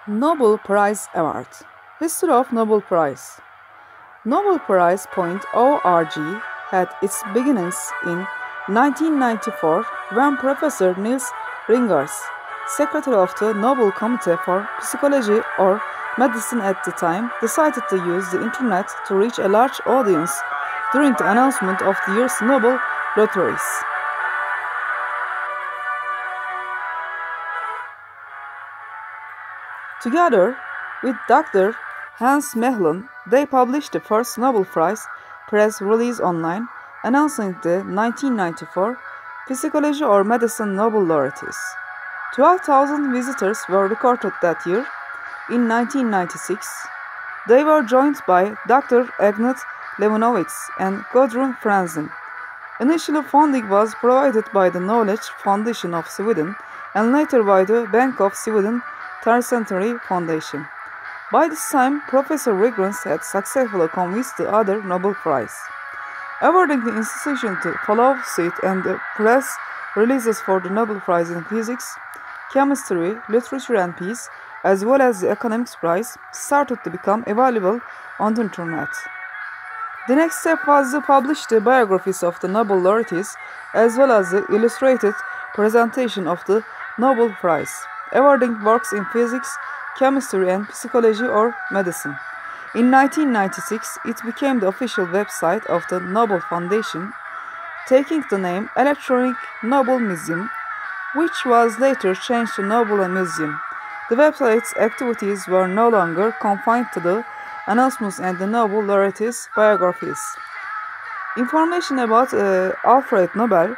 Nobel Prize Award. History of Nobel Prize. Nobel Prize.org had its beginnings in 1994 when Professor Niels Ringers, secretary of the Nobel Committee for Psychology or Medicine at the time, decided to use the internet to reach a large audience during the announcement of the year's Nobel lotteries. Together with Dr. Hans Mehlen, they published the first Nobel Prize press release online, announcing the 1994 Psychology or Medicine Nobel laureates. 12,000 visitors were recorded that year. In 1996, they were joined by Dr. Agnes Levinovitz and Gudrun Franzen. Initially, funding was provided by the Knowledge Foundation of Sweden and later by the Bank of Sweden Tertiary Foundation. By this time, Professor Ringers had successfully convinced the other Nobel Prize, awarding the institution to follow suit, and the press releases for the Nobel Prize in Physics, Chemistry, Literature and Peace, as well as the Economics Prize, started to become available on the internet. The next step was to publish the biographies of the Nobel laureates, as well as the illustrated presentation of the Nobel Prize, awarding works in physics, chemistry and psychology or medicine. In 1996, it became the official website of the Nobel Foundation, taking the name Electronic Nobel Museum, which was later changed to Nobel Museum. The website's activities were no longer confined to the announcements and the Nobel laureates' biographies. Information about Alfred Nobel,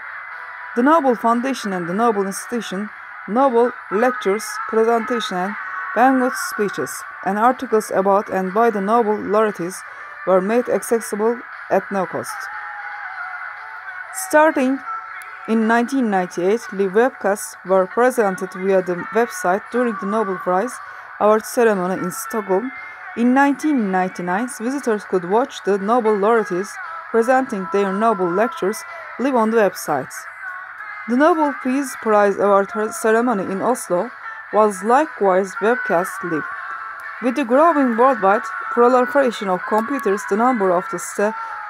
the Nobel Foundation and the Nobel Institution, Nobel lectures, presentation and banquet speeches, and articles about and by the Nobel laureates were made accessible at no cost. Starting in 1998, the webcasts were presented via the website during the Nobel Prize award ceremony in Stockholm. In 1999, visitors could watch the Nobel laureates presenting their Nobel lectures live on the website. The Nobel Peace Prize award ceremony in Oslo was likewise webcast live. With the growing worldwide proliferation of computers, the number of the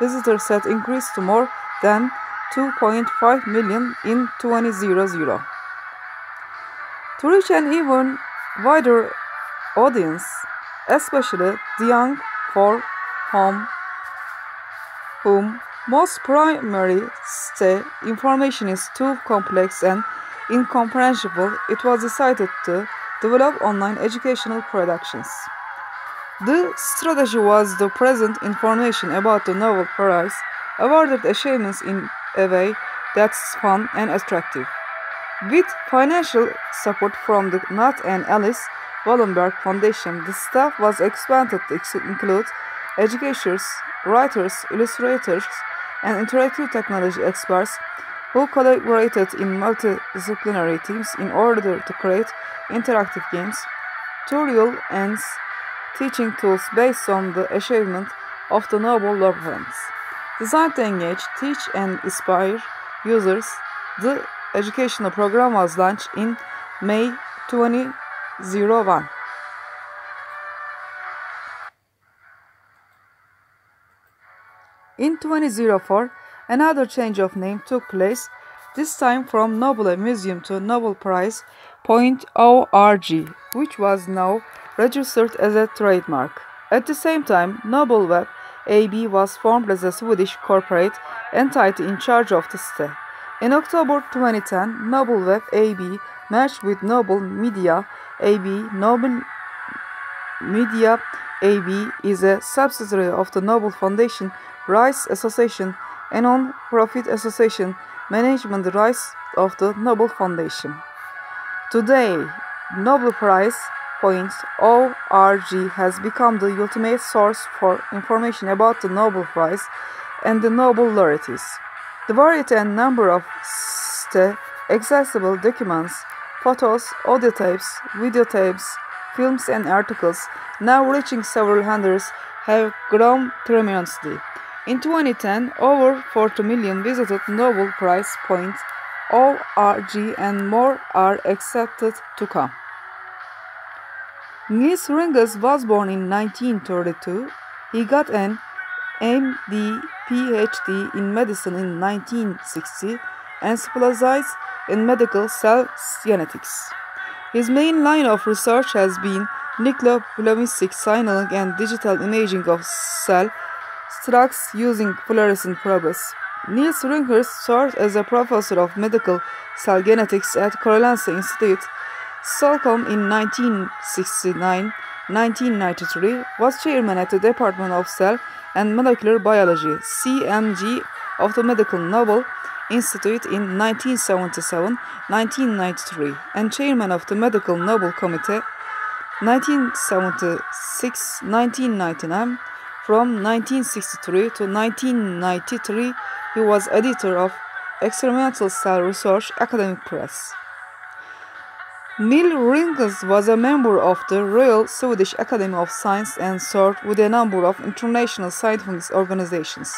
visitors had increased to more than 2.5 million in 2000. To reach an even wider audience, especially the young, for whom most primary information is too complex and incomprehensible, it was decided to develop online educational productions. The strategy was to present information about the Nobel Prize awarded achievements in a way that's fun and attractive. With financial support from the Nat and Alice Wallenberg Foundation, the staff was expanded to include educators, writers, illustrators, and interactive technology experts who collaborated in multidisciplinary teams in order to create interactive games, tutorials, and teaching tools based on the achievement of the Nobel laureates. Designed to engage, teach, and inspire users, the educational program was launched in May 2001. In 2004, another change of name took place, this time from Nobel Museum to Nobel Prize.org, which was now registered as a trademark. At the same time, Nobel Web AB was formed as a Swedish corporate entity in charge of the site. In October 2010, Nobel Web AB merged with Nobel Media AB. Nobel Media AB is a subsidiary of the Nobel Foundation Rights Association, a non-profit association managing the rights of the Nobel Foundation. Today, Nobel Prize.org has become the ultimate source for information about the Nobel Prize and the Nobel laureates. The variety and number of accessible documents, photos, audio tapes, videotapes, films and articles, now reaching several hundreds, have grown tremendously. In 2010, over 40 million visited Nobel Prize.org and more are expected to come. Niels Ringers was born in 1932. He got an MD PhD in medicine in 1960 and specialized in medical cell genetics. His main line of research has been nucleoblastic signaling and digital imaging of cell structures using fluorescent probes. Niels Ringers served as a professor of medical cell genetics at Karolinska Institute, Stockholm in 1969-1993, was chairman at the Department of Cell and Molecular Biology, CMG, of the Medical Nobel Institute in 1977-1993, and chairman of the Medical Nobel Committee 1976-1999. From 1963 to 1993, he was editor of Experimental Cell Research Academic Press. Niels Ringers was a member of the Royal Swedish Academy of Science and served with a number of international scientific organizations.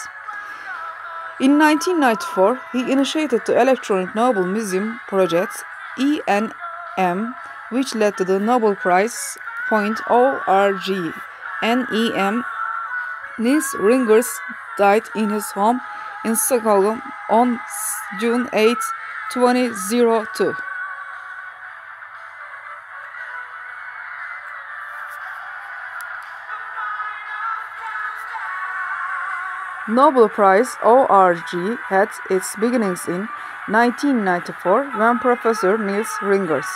In 1994, he initiated the Electronic Nobel Museum project ENM, which led to the Nobel Prize. .org. NEM. Niels Ringers died in his home in Stockholm on June 8, 2002. Nobel Prize (org) had its beginnings in 1994 when Professor Niels Ringers,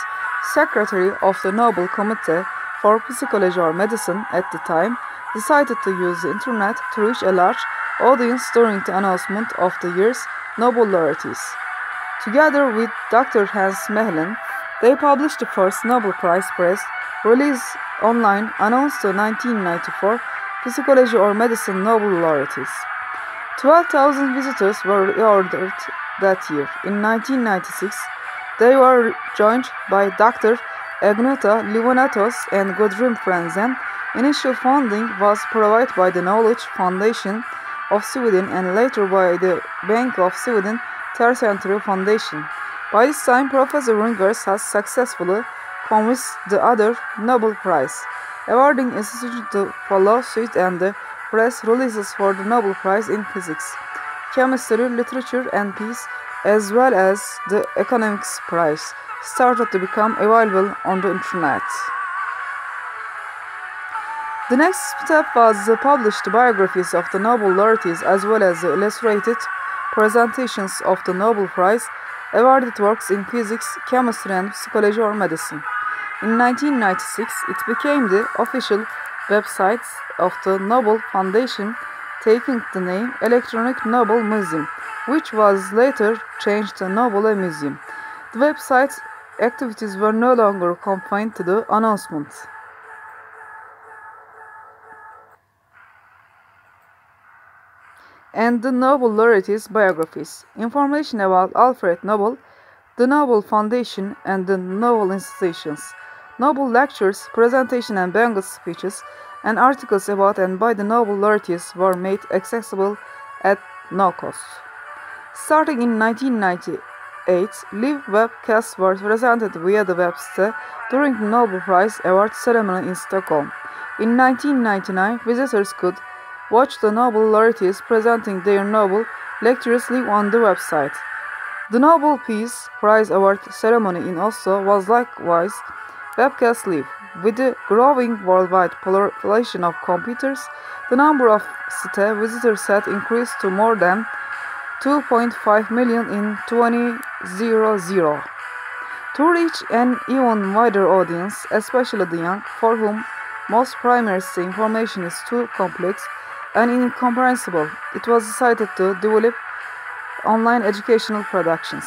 secretary of the Nobel Committee for Psychology or Medicine at the time, decided to use the internet to reach a large audience during the announcement of the year's Nobel laureates. Together with Dr. Hans Mehlen, they published the first Nobel Prize press release online announced the 1994 Psychology or Medicine Nobel laureates. 12,000 visitors were ordered that year. In 1996, they were joined by Dr. Agneta Livonatos and Gudrun Franzen. Initial funding was provided by the Knowledge Foundation of Sweden and later by the Bank of Sweden Third Century Foundation. By this time, Professor Ringers has successfully convinced the other Nobel Prize awarding institutions to follow suit, and the press releases for the Nobel Prize in Physics, Chemistry, Literature and Peace, as well as the Economics Prize, started to become available on the internet. The next step was to publish the biographies of the Nobel laureates as well as the illustrated presentations of the Nobel Prize awarded works in physics, chemistry and psychology or medicine. In 1996, it became the official website of the Nobel Foundation, taking the name Electronic Nobel Museum, which was later changed to Nobel Museum. The website's activities were no longer confined to the announcement. And the Nobel laureates' biographies. Information about Alfred Nobel, the Nobel Foundation, and the Nobel institutions. Nobel lectures, presentation and banquet speeches, and articles about and by the Nobel laureates were made accessible at no cost. Starting in 1998, live webcasts were presented via the website during the Nobel Prize award ceremony in Stockholm. In 1999, visitors could watch the Nobel laureates presenting their Nobel lectures live on the website. The Nobel Peace Prize award ceremony in Oslo was likewise webcast live. With the growing worldwide population of computers, the number of site visitors had increased to more than 2.5 million in 2000. To reach an even wider audience, especially the young, for whom most primary information is too complex and incomprehensible, it was decided to develop online educational productions.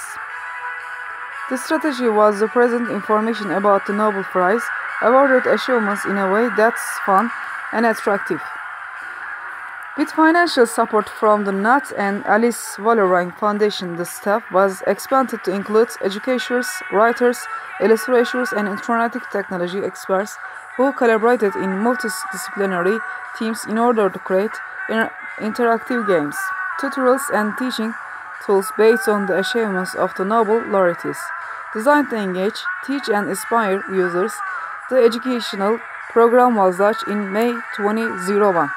The strategy was to present information about the Nobel Prize awarded achievements in a way that's fun and attractive. With financial support from the Nat and Alice Wallerstein Foundation, the staff was expanded to include educators, writers, illustrators, and informatic technology experts who collaborated in multidisciplinary teams in order to create interactive games, tutorials, and teaching tools based on the achievements of the Nobel laureates, designed to engage, teach, and inspire users. The educational program was launched in May 2001.